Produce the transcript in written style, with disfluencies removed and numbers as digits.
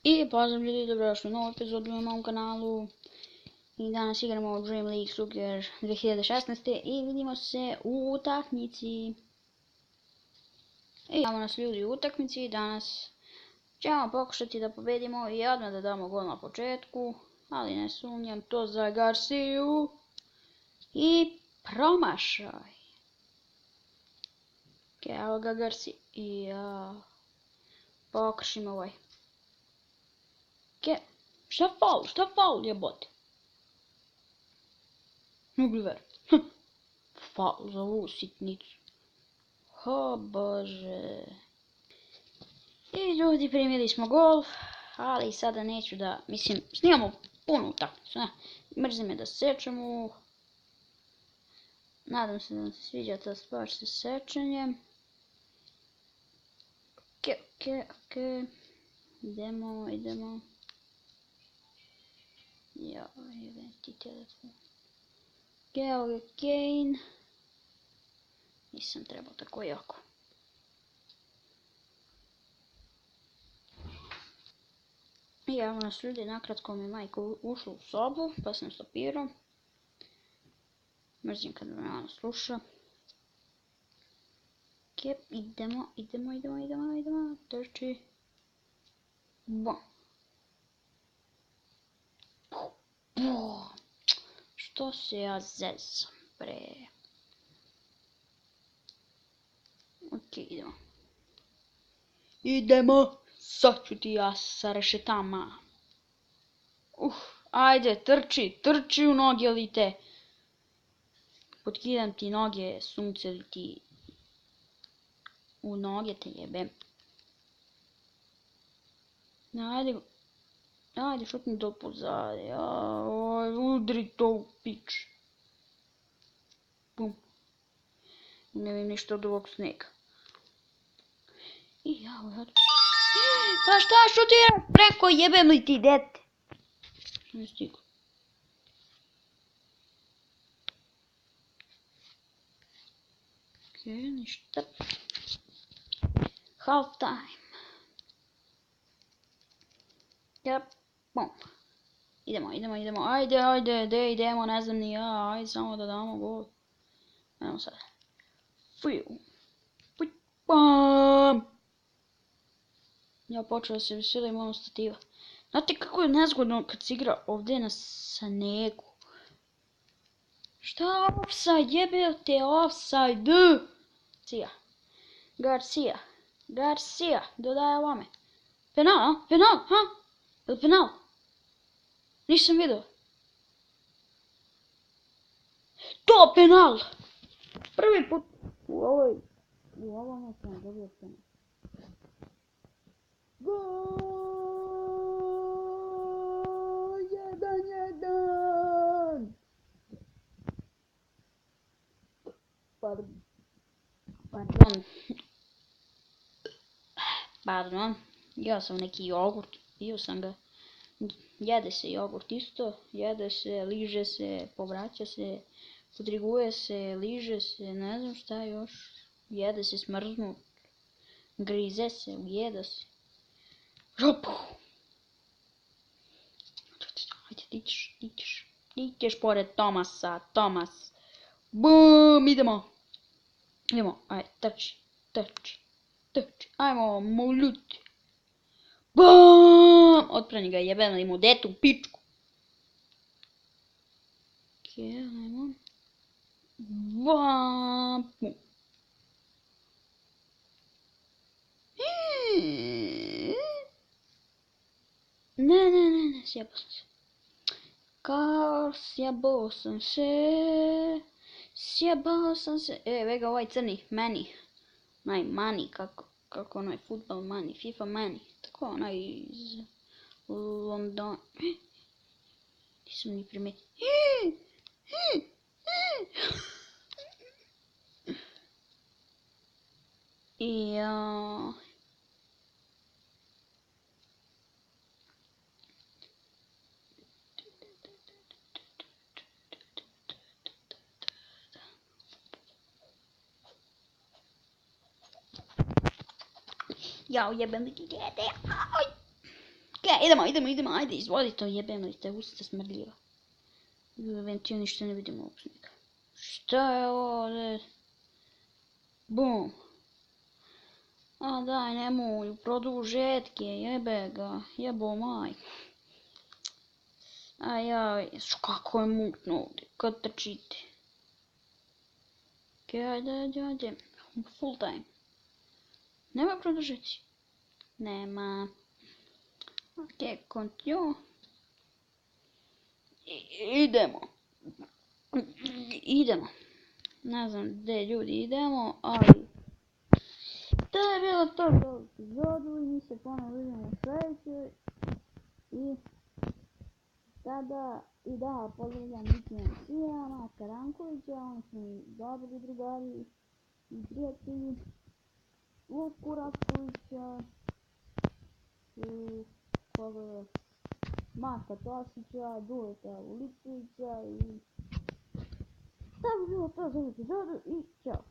I pozdrav ljudi, dobrodošli u novu epizodu na mom kanalu. I danas igramo Dream League Soccer 2016. I vidimo se u utakmici. I imamo nas ljudi u utakmici. Danas ćemo pokušati da pobedimo i odmah da damo gol na početku. Ali ne sumnjam to za Garciju. I promašaj. Evo ga Garcija. Pokršimo ovaj. Šta faul jebote? Mogu verovati. Faul za ovu sitnicu. O bože. I ljudi, primili smo gol. Ali sada neću da, snimamo punu utakmicu. Mrzim me da sečemo. Nadam se da vam se sviđa ta stvar sa sečenjem. Ok. Idemo. Ja, jebem ti telefon. Evo ga Kane. Nisam trebao tako jako. I evo nas ljudi, nakratko mi je majka ušla u sobu, pa sam stopirao. Mrzim kad me ona sluša. Idemo. Trči. Bom. Što se ja zezam, bre. Ok, idemo. Sad ću ti ja sa rešetama. Ajde, trči u noge li te. Potkidam ti noge, sunce li ti. U noge te jebem. Ajde, šutni to pozade. Udri to u pič. Bum. Ne vidim ništa od ovog snega. I ja. Pa šta šutiraš preko, jebem li ti dete? Ne stigu. Ok, ništa. Half time. Bom. Idemo. Ajde, idemo, ne znam ni ja. Ajde, samo da damo gol. Evo sad. Bam! Ja počeo da se veselim ono stativa. Znate kako je nezgodno kad se igra ovdje na snegu? Šta offside, jebate offside? Garcia, dodaje ovome. Penal, ha? Jel penal? Nisam vidio. To penal! Prvi put u ovom sam dobio penal. Gol! 1-1! Pardon. Jeo sam neki jogurt. Pio sam ga. Jede se jogurt isto. Jede se, liže se, povraća se, podriguje se, liže se, ne znam šta još. Jede se smrznut. Grize se, ujeda se. Žopu! Ajde, ti ćeš pored Tomasa, Tomas. Bum, idemo. Ajde, trči. Ajmo, muljuti. Bum! Otprani ga, jebem li mu detu pičku. Ok, ajmo. Bum! Ne, sjebao sam se. Vega ovaj crni, Mani, kako onaj futbol Mani, FIFA Mani, tako onaj iz Londona. Nisam ni primetio. Ja ujebem li ti dete. idemo, ajde, izvodi to, jebem li te, usta smrdljiva. Ventil ništa ne vidimo ovog snijega. Šta je ovo, bum. A daj, nemoj, produžetke, jebe ga, jebo majku. A ja, kako je mutno ovdje, kad trčite. Okej, ajde, full time. Nema produžeci. Nema. Okej, continue. Idemo. Ne znam gdje ljudi idemo, ali... To je bilo to za epizodu i mi se ponovno vidimo u sljedećoj. I... Tada, i da, pozdravljam Nikijom Sijama, Karankovića, oni su mi dobri drugari i prijatelji. Luku Rastovića, koga još, Marka Tosića, Duleta Uličevića i... To bi bilo to za epizodu i čao.